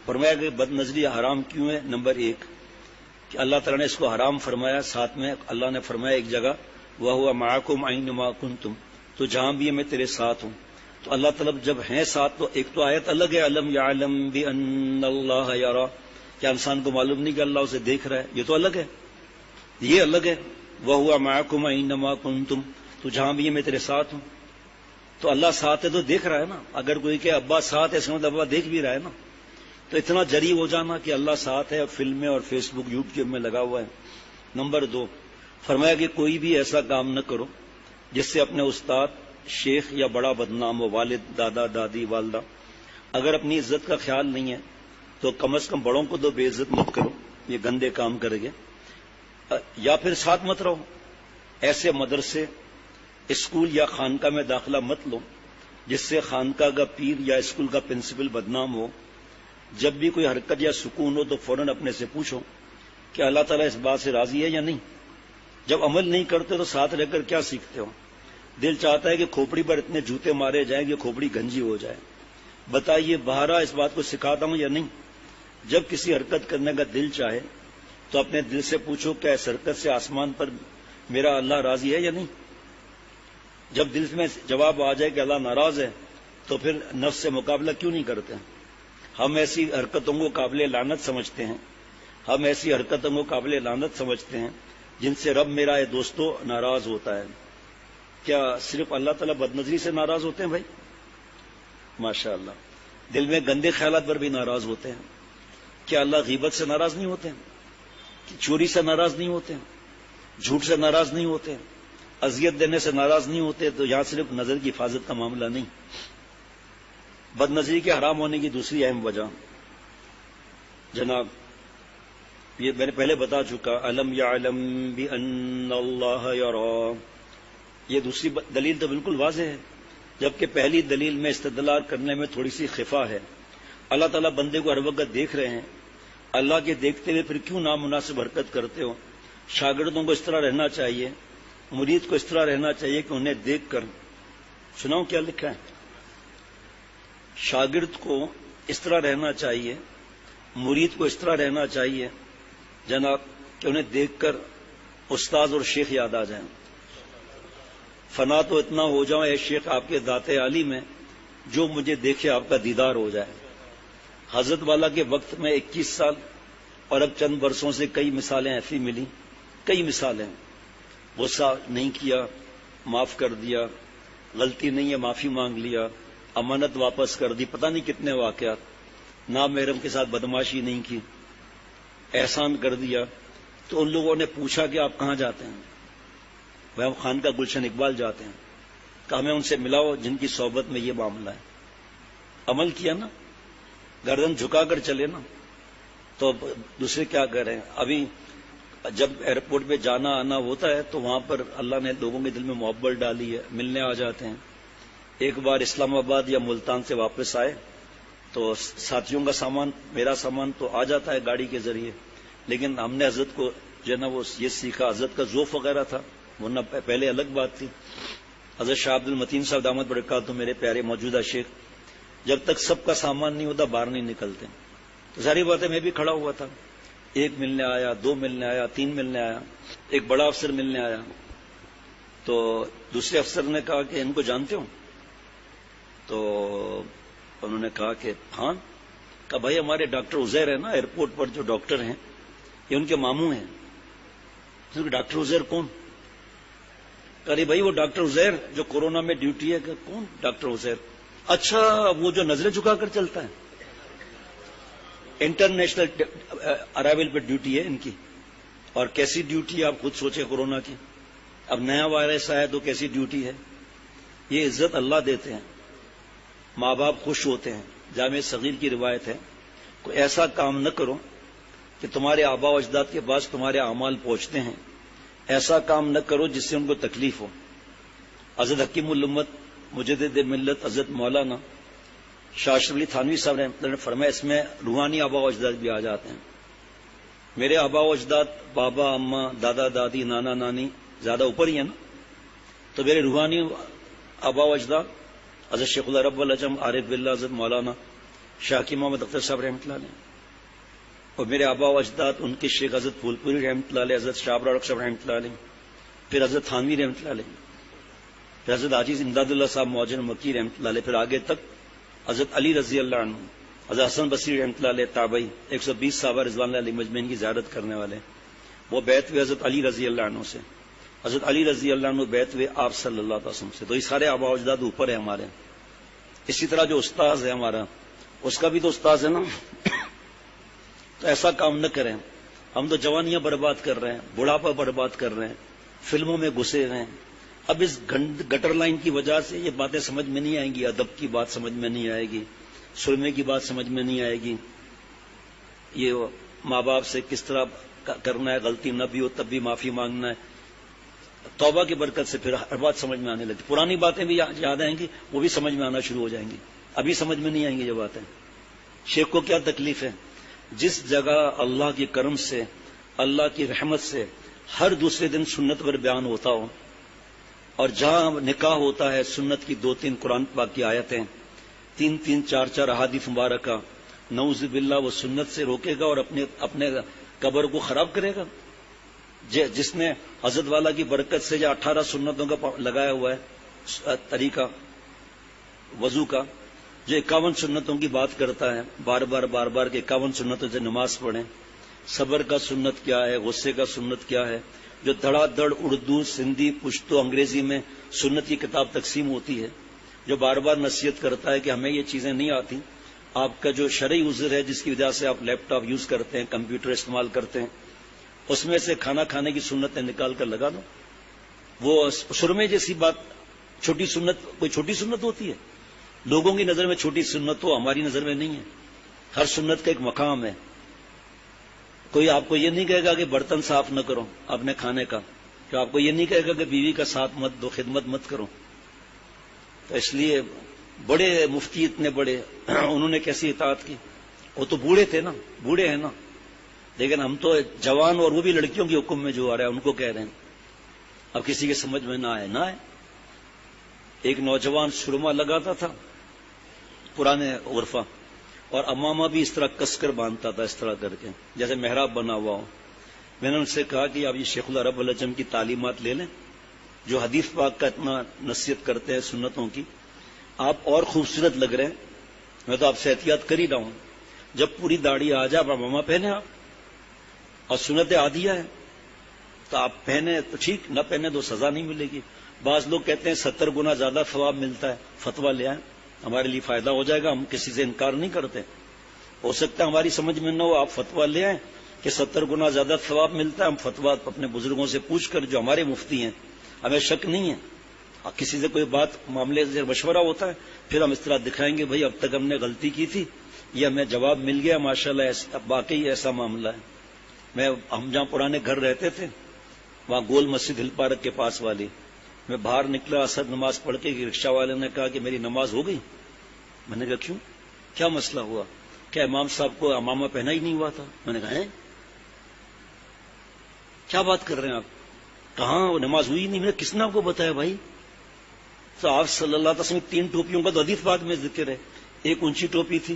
فرمایا کہ بد نظری حرام کیوں ہے؟ نمبر 1 کہ اللہ تعالیٰ نے اس کو حرام فرمایا، ساتھ میں اللہ نے فرمایا ایک جگہ وَهُوَ مَعَكُمْ أَيْنَمَا كُنتُمْ، تو جہاں بھی میں تیرے ساتھ ہوں۔ تو اللہ تعالیٰ جب ہیں ساتھ تو ایک تو آیت الگ ہے أَلَمْ يَعْلَمْ بِأَنَّ اللَّهَ يَرَى، کیا انسان کو معلوم نہیں کہ اللہ اسے دیکھ رہا ہے؟ یہ تو الگ ہے، یہ الگ ہے وَهُوَ مَعَكُمْ أَيْنَمَا كُنتُمْ، تو جہاں بھی میں تیرے ساتھ ہوں۔ تو اللہ ساتھ ہے تو دیکھ رہا ہے نا، اگر کوئی کہ ابا ساتھ ہے اس کا مطلب ابا دیکھ بھی رہا ہے نا۔ تو اتنا جری ہو جانا کہ اللہ ساتھ ہے، فلمیں اور فیس بک یوٹیوب میں لگا ہوا ہے۔ نمبر 2 فرمایا کہ کوئی بھی ایسا کام نہ کرو جس سے اپنے استاد، شیخ یا بڑا بدنام ہو، والد، دادا، دادی، والدہ۔ اگر اپنی عزت کا خیال نہیں ہے تو کم از کم بڑوں کو تو بے عزت مت کرو، یہ گندے کام کرے گے۔ یا پھر ساتھ مت رہو، ایسے مدرسے، اسکول یا خانقاہ میں داخلہ مت لو جس سے خانقاہ کا پیر یا اسکول کا پرنسپل بدنام ہو۔ جب بھی کوئی حرکت یا سکون ہو تو فوراً اپنے سے پوچھو کہ اللہ تعالیٰ اس بات سے راضی ہے یا نہیں۔ جب عمل نہیں کرتے تو ساتھ رہ کر کیا سیکھتے ہو؟ دل چاہتا ہے کہ کھوپڑی پر اتنے جوتے مارے جائیں کہ کھوپڑی گنجی ہو جائے۔ بتائیے بہارا اس بات کو سکھاتا ہوں یا نہیں؟ جب کسی حرکت کرنے کا دل چاہے تو اپنے دل سے پوچھو کیا اس حرکت سے آسمان پر میرا اللہ راضی ہے یا نہیں۔ جب دل میں جواب آ جائے کہ اللہ ناراض ہے تو پھر نفس سے مقابلہ کیوں نہیں کرتے؟ ہم ایسی حرکتوں کو قابل لعنت سمجھتے ہیں، ہم ایسی حرکتوں کو قابل لعنت سمجھتے ہیں جن سے رب میرا اے دوستو ناراض ہوتا ہے۔ کیا صرف اللہ تعالیٰ بد نظری سے ناراض ہوتے ہیں بھائی؟ ماشاء اللہ۔ دل میں گندے خیالات پر بھی ناراض ہوتے ہیں۔ کیا اللہ غیبت سے ناراض نہیں ہوتے ہیں؟ چوری سے ناراض نہیں ہوتے ہیں؟ جھوٹ سے ناراض نہیں ہوتے ہیں؟ اذیت دینے سے ناراض نہیں ہوتے؟ تو یہاں صرف نظر کی حفاظت کا معاملہ نہیں، بد نظری کے حرام ہونے کی دوسری اہم وجہ جناب یہ میں نے پہلے بتا چکا، الم یعلم بان اللہ یری، یہ دوسری دلیل تو بالکل واضح ہے، جبکہ پہلی دلیل میں استدلال کرنے میں تھوڑی سی خفا ہے۔ اللہ تعالیٰ بندے کو ہر وقت دیکھ رہے ہیں، اللہ کے دیکھتے ہوئے پھر کیوں نامناسب حرکت کرتے ہو؟ شاگردوں کو اس طرح رہنا چاہیے، مرید کو اس طرح رہنا چاہیے کہ انہیں دیکھ کر، سناؤں کیا لکھا ہے؟ شاگرد کو اس طرح رہنا چاہیے، مرید کو اس طرح رہنا چاہیے جناب کہ انہیں دیکھ کر استاد اور شیخ یاد آ جائیں۔ فنا تو اتنا ہو جاؤں اے شیخ آپ کے ذات عالی میں جو مجھے دیکھے آپ کا دیدار ہو جائے۔ حضرت والا کے وقت میں 21 سال اور اب چند برسوں سے کئی مثالیں ایسی ملی، کئی مثالیں۔ غصہ نہیں کیا، معاف کر دیا، غلطی نہیں ہے معافی مانگ لیا، امانت واپس کر دی، پتہ نہیں کتنے واقعات، نامحرم کے ساتھ بدماشی نہیں کی، احسان کر دیا۔ تو ان لوگوں نے پوچھا کہ آپ کہاں جاتے ہیں؟ وہ ہم خان کا گلشن اقبال جاتے ہیں۔ کہ ہمیں ان سے ملاؤ جن کی صحبت میں یہ معاملہ ہے۔ عمل کیا نا، گردن جھکا کر چلے نا، تو دوسرے کیا کر رہے ہیں؟ ابھی جب ایئرپورٹ پہ جانا آنا ہوتا ہے تو وہاں پر اللہ نے لوگوں کے دل میں محبت ڈالی ہے، ملنے آ جاتے ہیں۔ ایک بار اسلام آباد یا ملتان سے واپس آئے تو ساتھیوں کا سامان، میرا سامان تو آ جاتا ہے گاڑی کے ذریعے، لیکن ہم نے حضرت کو جو ہے نا وہ یہ سیکھا، حضرت کا ذوف وغیرہ تھا، ورنہ پہلے الگ بات تھی۔ حضرت شاہ عبد المتین صاحب دامت برکاتہ میرے پیارے موجودہ شیخ، جب تک سب کا سامان نہیں ہوتا باہر نہیں نکلتے۔ تو ساری باتیں میں بھی کھڑا ہوا تھا، ایک ملنے آیا، دو ملنے آیا، تین ملنے آیا، ایک بڑا افسر ملنے آیا۔ تو دوسرے افسر نے کہا کہ ان کو جانتے ہو؟ تو انہوں نے کہا کہ ہاں۔ کہا بھائی ہمارے ڈاکٹر عزیر ہیں نا ایئرپورٹ پر جو ڈاکٹر ہیں، یہ ان کے ماموں ہیں۔ ڈاکٹر عزیر کون؟ کہا بھائی وہ ڈاکٹر عزیر جو کورونا میں ڈیوٹی ہے۔ کہ کون ڈاکٹر عزیر؟ اچھا وہ جو نظریں جھکا کر چلتا ہے، انٹرنیشنل ارائیول پہ ڈیوٹی ہے ان کی، اور کیسی ڈیوٹی ہے آپ خود سوچیں کورونا کی۔ اب نیا وائرس آیا تو کیسی ڈیوٹی ہے۔ یہ عزت اللہ دیتے ہیں، ماں باپ خوش ہوتے ہیں۔ جامع صغیر کی روایت ہے، کوئی ایسا کام نہ کرو کہ تمہارے آبا و اجداد کے پاس تمہارے اعمال پہنچتے ہیں، ایسا کام نہ کرو جس سے ان کو تکلیف ہو۔ حضرت حکیم الامت مجدد ملت حضرت مولانا شاہ اشرف علی تھانوی صاحب نے فرمایا اس میں روحانی آبا و اجداد بھی آ جاتے ہیں۔ میرے آبا و اجداد، بابا، اماں، دادا دادی، نانا نانی زیادہ اوپر ہی ہیں نا، تو میرے روحانی آبا و اجداد حضرت شیخ اللہ رب العجم عارف باللہ حضرت مولانا شاکی محمد اختر صاحب رحمۃ اللہ علیہ، اور میرے آبا و اجداد ان کے شیخ حضرت پھول پوری رحمۃ اللہ علیہ، حضرت شاہ ابرار صاحب رحمۃ اللہ علیہ، پھر حضرت تھانوی رحمۃ اللہ علیہ، پھر حضرت عاجز امداد اللہ صاحب معجن مکی رحمۃ اللہ علیہ، پھر آگے تک حضرت علی رضی اللہ عنہ، حضرت حسن بصری رحمۃ اللہ علیہ تابعی 120 صحابہ رضوان اللہ علیہ مجمعین کی زیارت کرنے والے، وہ بیعت ہوئے حضرت علی رضی اللہ عنہ سے، حضرت علی رضی اللہ عنہ بیعت ہوئے آپ صلی اللہ علیہ وسلم سے. تو یہ سارے آبا و اجداد اوپر ہیں ہمارے. اسی طرح جو استاذ ہے ہمارا، اس کا بھی تو استاذ ہے نا. تو ایسا کام نہ کریں. ہم تو جوانیاں برباد کر رہے ہیں، بڑھاپا برباد کر رہے ہیں، فلموں میں گھسے ہوئے ہیں. اب اس گٹر لائن کی وجہ سے یہ باتیں سمجھ میں نہیں آئیں گی، ادب کی بات سمجھ میں نہیں آئے گی، سرمے کی بات سمجھ میں نہیں آئے گی، یہ ماں باپ سے کس طرح کرنا ہے، غلطی نہ بھی ہو تب بھی معافی مانگنا ہے. توبہ کی برکت سے پھر ہر بات سمجھ میں آنے لگتی. پرانی باتیں بھی یاد آئیں گی، وہ بھی سمجھ میں آنا شروع ہو جائیں گی. ابھی سمجھ میں نہیں آئیں گی یہ باتیں. شیخ کو کیا تکلیف ہے؟ جس جگہ اللہ کے کرم سے، اللہ کی رحمت سے ہر دوسرے دن سنت پر بیان ہوتا ہو، اور جہاں نکاح ہوتا ہے سنت کی 2-3 قرآن پاک کی آیتیں، 3-3 4-4 احادیث مبارکہ، نعوذ باللہ وہ سنت سے روکے گا اور اپنے قبر کو خراب کرے گا. جس نے حضرت والا کی برکت سے یا 18 سنتوں کا لگایا ہوا ہے طریقہ وضو کا، جو 51 سنتوں کی بات کرتا ہے، بار بار کہ 51 سنتوں سے نماز پڑھیں. صبر کا سنت کیا ہے، غصے کا سنت کیا ہے، جو دھڑا دھڑ اردو، سندھی، پشتو، انگریزی میں سنت کی کتاب تقسیم ہوتی ہے، جو بار بار نصیحت کرتا ہے کہ ہمیں یہ چیزیں نہیں آتی. آپ کا جو شرعی عذر ہے جس کی وجہ سے آپ لیپ ٹاپ یوز کرتے ہیں، کمپیوٹر استعمال کرتے ہیں، اس میں سے کھانا کھانے کی سنتیں نکال کر لگا دو. وہ سرمے جیسی بات، چھوٹی سنت کوئی چھوٹی سنت ہوتی ہے؟ لوگوں کی نظر میں چھوٹی سنت ہو، ہماری نظر میں نہیں ہے. ہر سنت کا ایک مقام ہے. کوئی آپ کو یہ نہیں کہے گا کہ برتن صاف نہ کرو اپنے کھانے کا، کہ آپ کو یہ نہیں کہے گا کہ بیوی کا ساتھ مت دو، خدمت مت کرو. تو اس لیے بڑے مفتی اتنے بڑے، انہوں نے کیسی اطاعت کی؟ وہ تو بوڑھے تھے نا، بوڑھے ہیں نا، لیکن ہم تو جوان، اور وہ بھی لڑکیوں کے حکم میں جو آ رہا ہے ان کو کہہ رہے ہیں. اب کسی کے سمجھ میں نہ آئے. ایک نوجوان سرما لگاتا تھا پرانے عرفہ، اور امامہ بھی اس طرح کس کر باندھتا تھا، اس طرح کر کے جیسے محراب بنا ہوا ہو. میں نے ان سے کہا کہ آپ یہ شیخ اللہ رب العجم کی تعلیمات لے لیں، جو حدیث پاک کا اتنا نصیحت کرتے ہیں سنتوں کی. آپ اور خوبصورت لگ رہے ہیں، میں تو آپ سے احتیاط کر ہی رہا ہوں. جب پوری داڑھی آ جائے آپ امامہ پہنے، آپ اور سنت عادیہ ہے تو آپ پہنے تو ٹھیک، نہ پہنے تو سزا نہیں ملے گی. بعض لوگ کہتے ہیں 70 گنا زیادہ ثواب ملتا ہے. فتویٰ لے آئیں، ہمارے لیے فائدہ ہو جائے گا. ہم کسی سے انکار نہیں کرتے، ہو سکتا ہے ہماری سمجھ میں نہ ہو. آپ فتویٰ لے آئیں کہ 70 گنا زیادہ ثواب ملتا ہے. ہم فتویٰ اپنے بزرگوں سے پوچھ کر، جو ہمارے مفتی ہیں، ہمیں شک نہیں ہے. کسی سے کوئی بات معاملے سے مشورہ ہوتا ہے، پھر ہم اس طرح دکھائیں گے بھائی اب تک ہم نے غلطی کی تھی، یہ ہمیں جواب مل گیا ماشاءاللہ، واقعی ایسا معاملہ ہے. ہم جہاں پرانے گھر رہتے تھے وہاں گول مسجد ہل پارک کے پاس والی، میں باہر نکلا عصر نماز پڑھ کے، رکشہ والے نے کہا کہ میری نماز ہو گئی. میں نے کہا کیوں، کیا مسئلہ ہوا؟ کیا امام صاحب کو امامہ پہنا ہی نہیں ہوا تھا؟ میں نے کہا کیا بات کر رہے ہیں آپ، کہاں نماز ہوئی نہیں؟ میں نے کس نے آپ کو بتایا بھائی؟ تو آپ صلی اللہ علیہ وسلم 3 ٹوپیوں کا تو حدیث بعد میں ذکر ہے. ایک اونچی ٹوپی تھی،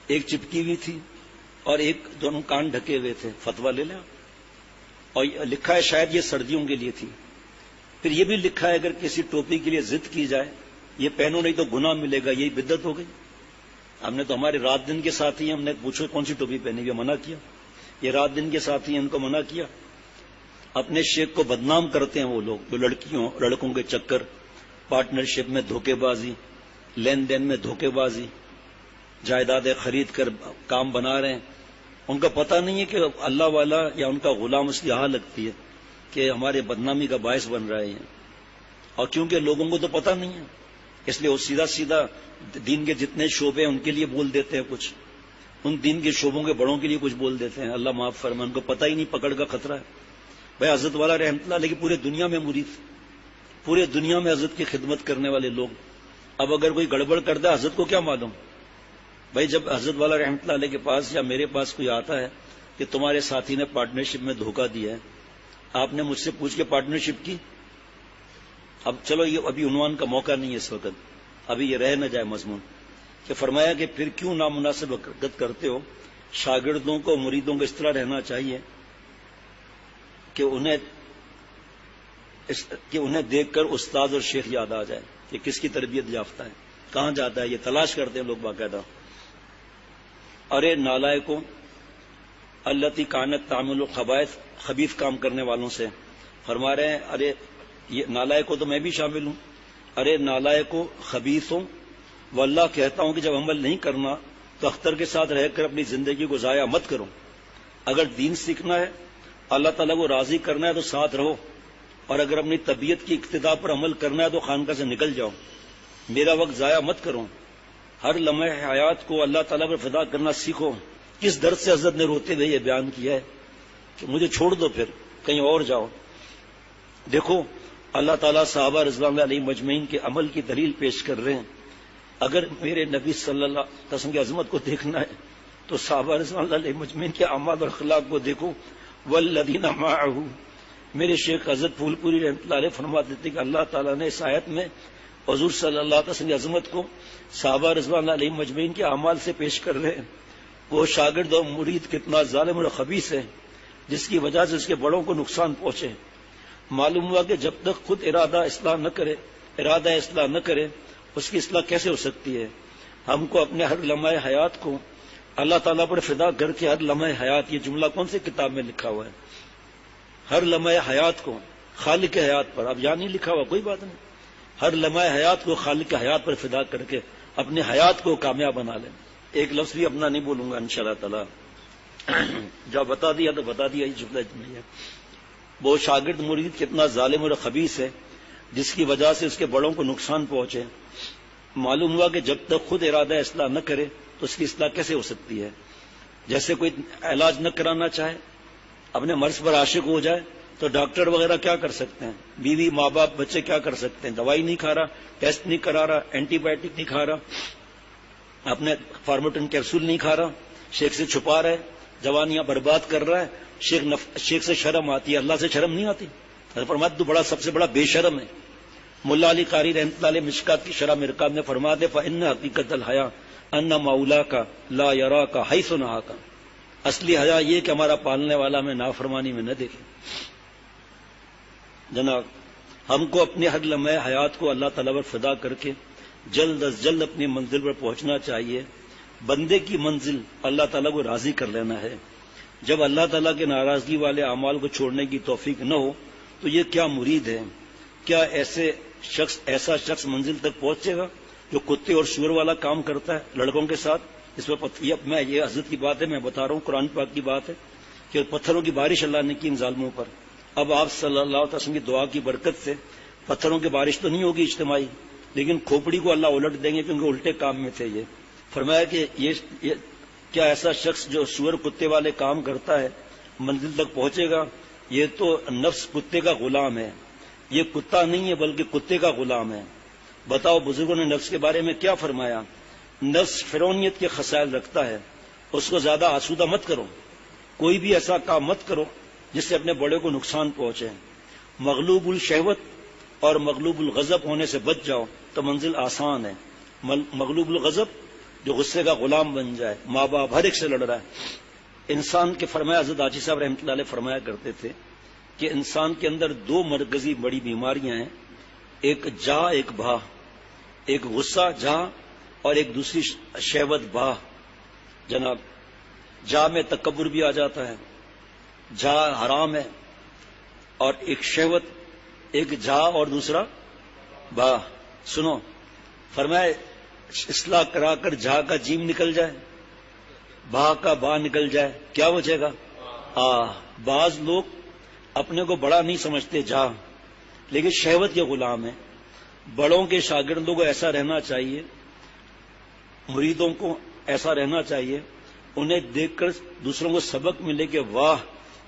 ایک چپکی ہوئی تھی، اور ایک دونوں کان ڈھکے ہوئے تھے. فتویٰ لے لیں. اور لکھا ہے شاید یہ سردیوں کے لیے تھی. پھر یہ بھی لکھا ہے اگر کسی ٹوپی کے لیے ضد کی جائے، یہ پہنو نہیں تو گناہ ملے گا، یہی بدعت ہو گئی. ہم نے تو ہمارے رات دن کے ساتھی ہیں، ہم نے پوچھو کون سی ٹوپی پہنی ہوئی، منع کیا. یہ رات دن کے ساتھی ہیں، ان کو منع کیا. اپنے شیخ کو بدنام کرتے ہیں وہ لوگ جو لڑکوں کے چکر، پارٹنرشپ میں دھوکے بازی، لین دین میں دھوکے بازی، جائیدادیں خرید کر کام بنا رہے ہیں. ان کا پتہ نہیں ہے کہ اللہ والا یا ان کا غلام اس کی لگتی ہے کہ ہمارے بدنامی کا باعث بن رہے ہیں. اور کیونکہ لوگوں کو تو پتہ نہیں ہے، اس لیے وہ سیدھا سیدھا دین کے جتنے شعبے ہیں ان کے لیے بول دیتے ہیں کچھ، ان دین کے شعبوں کے بڑوں کے لیے کچھ بول دیتے ہیں. اللہ معاف فرمائے، ان کو پتہ ہی نہیں، پکڑ کا خطرہ ہے. بھائی حضرت والا رحمۃ اللہ علیہ پورے دنیا میں مرید، پورے دنیا میں حضرت کی خدمت کرنے والے لوگ. اب اگر کوئی گڑبڑ کر دے حضرت کو کیا معلوم؟ بھائی جب حضرت والا رحمۃ اللہ علیہ کے پاس یا میرے پاس کوئی آتا ہے کہ تمہارے ساتھی نے پارٹنرشپ میں دھوکہ دیا ہے، آپ نے مجھ سے پوچھ کے پارٹنرشپ کی. اب چلو یہ ابھی عنوان کا موقع نہیں ہے اس وقت، ابھی یہ رہ نہ جائے مضمون. کہ فرمایا کہ پھر کیوں نامناسب حرکت کرتے ہو؟ شاگردوں کو مریدوں کو اس طرح رہنا چاہیے کہ انہیں دیکھ کر استاد اور شیخ یاد آ جائے کہ کس کی تربیت یافتہ ہے، کہاں جاتا ہے، یہ تلاش کرتے ہیں لوگ باقاعدہ. ارے نالائکوں التی کانت تعمل الخبائث، خبیث کام کرنے والوں سے فرما رہے ہیں ارے یہ نالائکوں تو میں بھی شامل ہوں. ارے نالائکوں خبیثوں، واللہ کہتا ہوں کہ جب عمل نہیں کرنا تو اختر کے ساتھ رہ کر اپنی زندگی کو ضائع مت کرو. اگر دین سیکھنا ہے، اللہ تعالیٰ کو راضی کرنا ہے تو ساتھ رہو، اور اگر اپنی طبیعت کی اقتدا پر عمل کرنا ہے تو خانقاہ سے نکل جاؤ. میرا وقت ضائع مت کرو، ہر لمحے حیات کو اللہ تعالیٰ پر فدا کرنا سیکھو. کس درد سے حضرت نے روتے ہوئے یہ بیان کیا ہے کہ مجھے چھوڑ دو، پھر کہیں اور جاؤ. دیکھو اللہ تعالیٰ صحابہ رضوان اللہ علیہ مجمعین کے عمل کی دلیل پیش کر رہے ہیں. اگر میرے نبی صلی اللہ علیہ وسلم کی عظمت کو دیکھنا ہے تو صحابہ رضوان اللہ علیہ مجمعین کے اعمال اور اخلاق کو دیکھو. والذین معہ، میرے شیخ حضرت پھول پوری رحمۃ اللہ علیہ فرماتے تھے کہ اللہ تعالیٰ نے اس آیت میں حضور صلی اللہ علیہ وسلم کی عظمت کو صحابہ رضوان اللہ علیہ مجمعین کے اعمال سے پیش کر رہے ہیں. وہ شاگرد اور مرید کتنا ظالم اور خبیث ہے جس کی وجہ سے اس کے بڑوں کو نقصان پہنچے. معلوم ہوا کہ جب تک خود ارادہ اصلاح نہ کرے اس کی اصلاح کیسے ہو سکتی ہے. ہم کو اپنے ہر لمحہ حیات کو اللہ تعالیٰ پر فدا کر کے ہر لمحہ حیات، یہ جملہ کون سی کتاب میں لکھا ہوا ہے؟ ہر لمحہ حیات کو خالق حیات پر، اب یہاں نہیں لکھا ہوا کوئی بات نہیں، ہر لمحہ حیات کو خالق حیات پر فدا کر کے اپنے حیات کو کامیاب بنا لیں. ایک لفظ بھی اپنا نہیں بولوں گا انشاءاللہ تعالی، جب بتا دیا تو بتا دیا، یہ جملہ نہیں ہے. وہ شاگرد مرید کتنا ظالم اور خبیث ہے جس کی وجہ سے اس کے بڑوں کو نقصان پہنچے. معلوم ہوا کہ جب تک خود ارادہ اصلاح نہ کرے تو اس کی اصلاح کیسے ہو سکتی ہے؟ جیسے کوئی علاج نہ کرانا چاہے، اپنے مرض پر عاشق ہو جائے تو ڈاکٹر وغیرہ کیا کر سکتے ہیں؟ بیوی ماں باپ بچے کیا کر سکتے ہیں؟ دوائی نہیں کھا رہا، ٹیسٹ نہیں کرا رہا، اینٹی بایوٹک نہیں کھا رہا، اپنے فارموٹن کیپسول نہیں کھا رہا، شیخ سے چھپا رہا ہے، جوانیاں برباد کر رہا ہے. شیخ سے شرم آتی ہے، اللہ سے شرم نہیں آتی. فرماتے تو بڑا سب سے بڑا بے شرم ہے. ملا علی قاری رحمۃ اللہ علیہ مشکات کی شرح مرکات میں فرماتے فإن حقیقت الحیا ان مولا کا لا یرا کا حیث نہا کا، اصلی حیا یہ کہ ہمارا پالنے والا میں نافرمانی میں نہ دیکھے. جناب ہم کو اپنے ہر لمحے حیات کو اللہ تعالیٰ پر فدا کر کے جلد از جلد اپنی منزل پر پہنچنا چاہیے. بندے کی منزل اللہ تعالیٰ کو راضی کر لینا ہے. جب اللہ تعالیٰ کے ناراضگی والے اعمال کو چھوڑنے کی توفیق نہ ہو تو یہ کیا مرید ہے؟ کیا ایسا شخص منزل تک پہنچے گا جو کتے اور سور والا کام کرتا ہے لڑکوں کے ساتھ؟ اس پر یہ حضرت کی بات ہے، میں بتا رہا ہوں، قرآن پاک کی بات ہے کہ پتھروں کی بارش اللہ نے کی ان ظالموں پر. اب آپ صلی اللہ علیہ وسلم کی دعا کی برکت سے پتھروں کی بارش تو نہیں ہوگی اجتماعی، لیکن کھوپڑی کو اللہ الٹ دیں گے کیونکہ الٹے کام میں تھے. یہ فرمایا کہ یہ کیا ایسا شخص جو سور کتے والے کام کرتا ہے منزل تک پہنچے گا؟ یہ تو نفس کتے کا غلام ہے، یہ کتا نہیں ہے بلکہ کتے کا غلام ہے. بتاؤ بزرگوں نے نفس کے بارے میں کیا فرمایا؟ نفس فرعونیت کے خصائل رکھتا ہے، اس کو زیادہ آسودہ مت کرو، کوئی بھی ایسا کام مت کرو جس سے اپنے بڑے کو نقصان پہنچے. مغلوب الشہوت اور مغلوب الغضب ہونے سے بچ جاؤ تو منزل آسان ہے. مغلوب الغضب جو غصے کا غلام بن جائے، ماں باپ ہر ایک سے لڑ رہا ہے. انسان کے فرمایا حضرت حاجی صاحب رحمۃ اللہ علیہ فرمایا کرتے تھے کہ انسان کے اندر دو مرکزی بڑی بیماریاں ہیں، ایک جا ایک بھا، ایک غصہ جا اور ایک دوسری شہوت بھا. جناب جا میں تکبر بھی آ جاتا ہے، جا حرام ہے، اور ایک شہوت، ایک جا اور دوسرا با. سنو فرمائے اصلاح کرا کر جا کا جیم نکل جائے، با کا با نکل جائے، کیا بچے گا؟ بعض لوگ اپنے کو بڑا نہیں سمجھتے جا، لیکن شہوت کے غلام ہیں. بڑوں کے شاگردوں کو ایسا رہنا چاہیے، مریدوں کو ایسا رہنا چاہیے، انہیں دیکھ کر دوسروں کو سبق ملے کہ واہ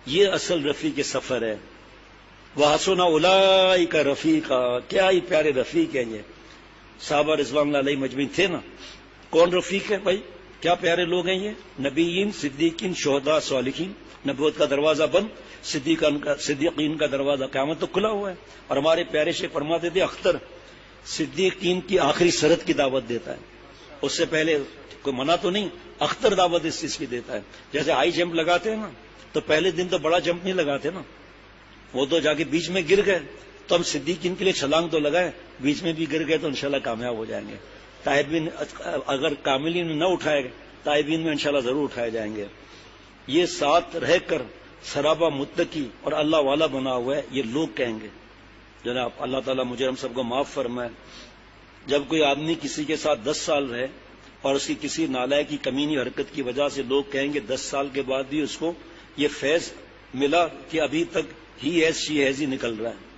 یہ اصل رفیق کے سفر ہے. وَحَسُنَ أُولَٰئِكَ رَفِيقًا، کیا ہی پیارے رفیق ہیں یہ. صحابہ رضوان اللہ علیہ مجمعین تھے نا. کون رفیق ہے بھائی؟ کیا پیارے لوگ ہیں یہ. نبیین، صدیقین، شہداء، صالحین. نبوت کا دروازہ بند، صدیقین کا دروازہ قیامت تو کھلا ہوا ہے. اور ہمارے پیارے شیخ فرماتے تھے اختر صدیقین کی آخری سرحد کی دعوت دیتا ہے. اس سے پہلے کوئی منع تو نہیں، اختر دعوت اس چیز کی دیتا ہے. جیسے ہائی جمپ لگاتے ہیں نا، تو پہلے دن تو بڑا جمپ نہیں لگاتے نا، وہ تو جا کے بیچ میں گر گئے، تو ہم صدیقین کے لیے چھلانگ تو لگائیں، بیچ میں بھی گر گئے تو انشاءاللہ کامیاب ہو جائیں گے. تائبین اگر کاملین میں نہ اٹھائے گئے، تائبین میں انشاءاللہ ضرور اٹھائے جائیں گے. یہ ساتھ رہ کر سرابا متقی اور اللہ والا بنا ہوا ہے، یہ لوگ کہیں گے. جناب اللہ تعالیٰ مجھے ہم سب کو معاف فرمائے. جب کوئی آدمی کسی کے ساتھ 10 سال رہے اور اس کی کسی نالائق کی کمینی حرکت کی وجہ سے لوگ کہیں گے 10 سال کے بعد بھی اس کو یہ فیض ملا کہ ابھی تک ہی ایز شی ایز ہی نکل رہا ہے.